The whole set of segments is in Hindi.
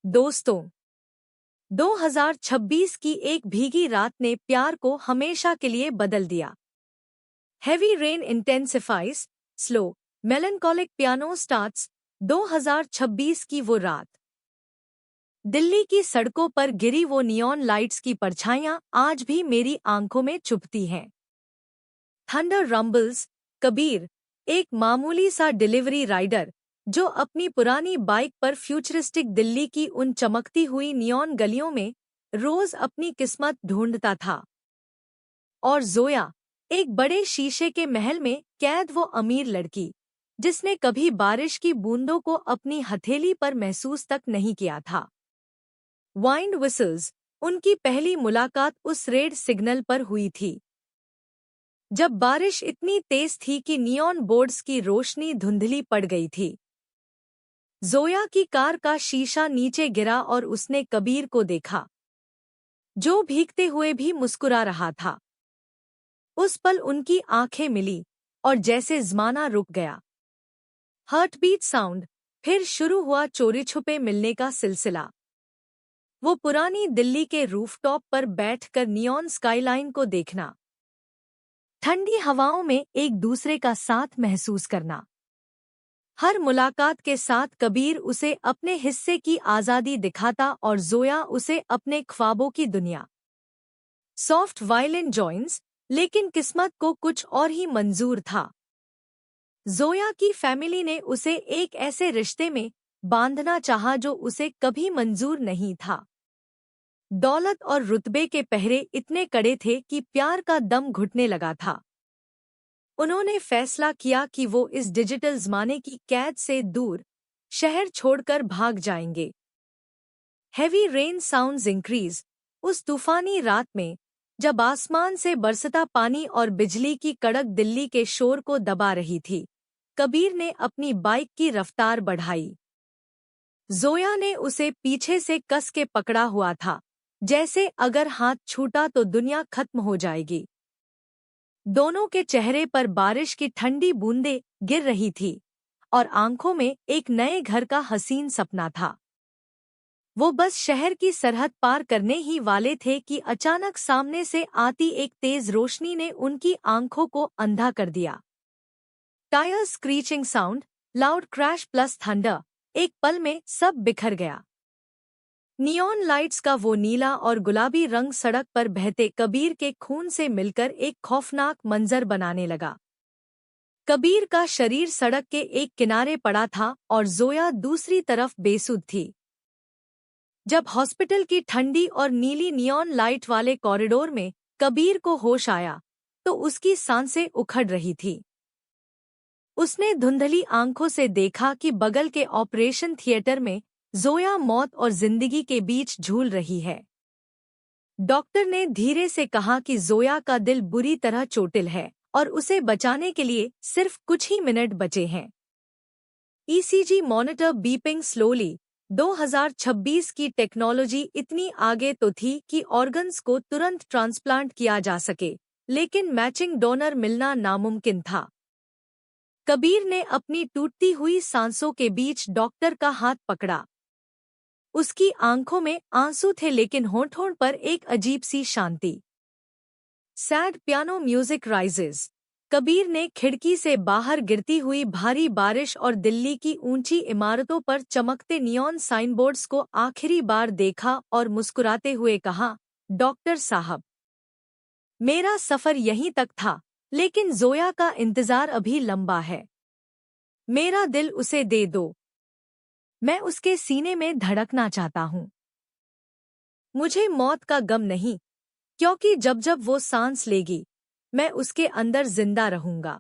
दोस्तों, 2026 की एक भीगी रात ने प्यार को हमेशा के लिए बदल दिया। Heavy rain intensifies, slow, melancholic piano starts. 2026 की वो रात। दिल्ली की सड़कों पर गिरी वो नियॉन लाइट्स की परछाइयां आज भी मेरी आंखों में चुभती हैं। Thunder rumbles. कबीर, एक मामूली सा डिलीवरी राइडर, जो अपनी पुरानी बाइक पर फ्यूचरिस्टिक दिल्ली की उन चमकती हुई नियॉन गलियों में रोज अपनी किस्मत ढूंढता था। और जोया, एक बड़े शीशे के महल में कैद वो अमीर लड़की, जिसने कभी बारिश की बूंदों को अपनी हथेली पर महसूस तक नहीं किया था। Wind whistles. उनकी पहली मुलाकात उस रेड सिग्नल पर हुई थी, जब बारिश इतनी तेज थी कि नियॉन बोर्ड्स की रोशनी धुंधली पड़ गई थी। जोया की कार का शीशा नीचे गिरा और उसने कबीर को देखा, जो भीगते हुए भी मुस्कुरा रहा था। उस पल उनकी आंखें मिली और जैसे ज़माना रुक गया। Heartbeat sound. फिर शुरू हुआ चोरी छुपे मिलने का सिलसिला। वो पुरानी दिल्ली के रूफटॉप पर बैठकर नियॉन स्काईलाइन को देखना, ठंडी हवाओं में एक दूसरे का साथ महसूस करना। हर मुलाकात के साथ कबीर उसे अपने हिस्से की आज़ादी दिखाता और जोया उसे अपने ख्वाबों की दुनिया। सॉफ्ट वायलिन जॉइंस, लेकिन किस्मत को कुछ और ही मंजूर था। जोया की फैमिली ने उसे एक ऐसे रिश्ते में बांधना चाहा जो उसे कभी मंजूर नहीं था। दौलत और रुतबे के पहरे इतने कड़े थे कि प्यार का दम घुटने लगा था। उन्होंने फैसला किया कि वो इस डिजिटल ज़माने की कैद से दूर शहर छोड़कर भाग जाएंगे। Heavy rain sounds increase. उस तूफानी रात में, जब आसमान से बरसता पानी और बिजली की कड़क दिल्ली के शोर को दबा रही थी, कबीर ने अपनी बाइक की रफ्तार बढ़ाई। जोया ने उसे पीछे से कस के पकड़ा हुआ था, जैसे अगर हाथ छूटा तो दुनिया खत्म हो जाएगी। दोनों के चेहरे पर बारिश की ठंडी बूंदें गिर रही थी और आंखों में एक नए घर का हसीन सपना था। वो बस शहर की सरहद पार करने ही वाले थे कि अचानक सामने से आती एक तेज रोशनी ने उनकी आंखों को अंधा कर दिया। Tyre screeching sound, loud crash plus thunder. एक पल में सब बिखर गया। नियॉन लाइट्स का वो नीला और गुलाबी रंग सड़क पर बहते कबीर के खून से मिलकर एक खौफनाक मंजर बनाने लगा। कबीर का शरीर सड़क के एक किनारे पड़ा था और जोया दूसरी तरफ बेसुध थी। जब हॉस्पिटल की ठंडी और नीली नियॉन लाइट वाले कॉरिडोर में कबीर को होश आया, तो उसकी सांसें उखड़ रही थी। उसने धुंधली आंखों से देखा कि बगल के ऑपरेशन थिएटर में जोया मौत और जिंदगी के बीच झूल रही है। डॉक्टर ने धीरे से कहा कि जोया का दिल बुरी तरह चोटिल है और उसे बचाने के लिए सिर्फ कुछ ही मिनट बचे हैं। ECG monitor beeping slowly. 2026 की टेक्नोलॉजी इतनी आगे तो थी कि ऑर्गन्स को तुरंत ट्रांसप्लांट किया जा सके, लेकिन मैचिंग डोनर मिलना नामुमकिन था। कबीर ने अपनी टूटती हुई सांसों के बीच डॉक्टर का हाथ पकड़ा। उसकी आंखों में आंसू थे, लेकिन होंठों पर एक अजीब सी शांति। Sad piano music rises. Kabir ने खिड़की से बाहर गिरती हुई भारी बारिश और दिल्ली की ऊंची इमारतों पर चमकते नियॉन साइनबोर्ड्स को आखिरी बार देखा और मुस्कुराते हुए कहा, डॉक्टर साहब, मेरा सफर यहीं तक था, लेकिन जोया का इंतजार अभी लंबा है। मेरा दिल उसे दे दो। मैं उसके सीने में धड़कना चाहता हूँ। मुझे मौत का गम नहीं, क्योंकि जब जब वो सांस लेगी, मैं उसके अंदर जिंदा रहूंगा।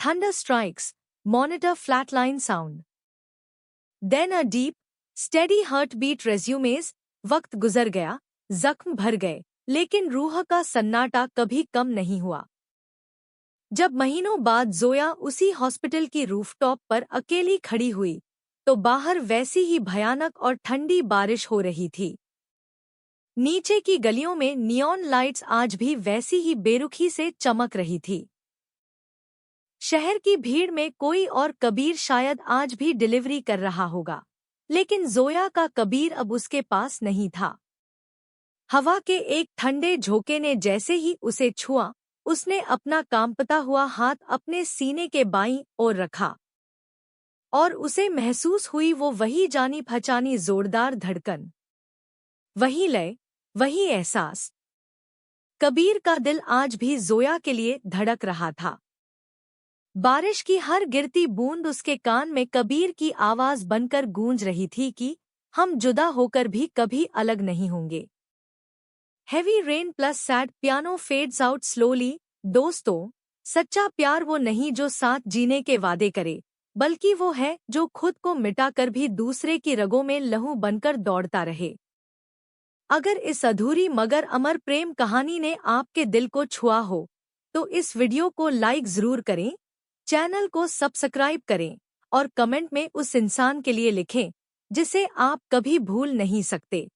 Thunder strikes, monitor flatline sound. Then a deep, steady heart beat resumes. वक्त गुजर गया, जख्म भर गए, लेकिन रूह का सन्नाटा कभी कम नहीं हुआ। जब महीनों बाद जोया उसी हॉस्पिटल की रूफटॉप पर अकेली खड़ी हुई, तो बाहर वैसी ही भयानक और ठंडी बारिश हो रही थी। नीचे की गलियों में नियॉन लाइट्स आज भी वैसी ही बेरुखी से चमक रही थी। शहर की भीड़ में कोई और कबीर शायद आज भी डिलीवरी कर रहा होगा। लेकिन जोया का कबीर अब उसके पास नहीं था। हवा के एक ठंडे झोंके ने जैसे ही उसे छुआ, उसने अपना कांपता हुआ हाथ अपने सीने के बाईं ओर रखा और उसे महसूस हुई वो वही जानी पहचानी जोरदार धड़कन, वही लय, वही एहसास। कबीर का दिल आज भी जोया के लिए धड़क रहा था। बारिश की हर गिरती बूंद उसके कान में कबीर की आवाज बनकर गूंज रही थी कि हम जुदा होकर भी कभी अलग नहीं होंगे। Heavy rain plus sad piano fades out slowly. दोस्तों, सच्चा प्यार वो नहीं जो साथ जीने के वादे करे, बल्कि वो है जो खुद को मिटाकर भी दूसरे की रगों में लहू बनकर दौड़ता रहे। अगर इस अधूरी मगर अमर प्रेम कहानी ने आपके दिल को छुआ हो, तो इस वीडियो को लाइक जरूर करें, चैनल को सब्सक्राइब करें और कमेंट में उस इंसान के लिए लिखें जिसे आप कभी भूल नहीं सकते।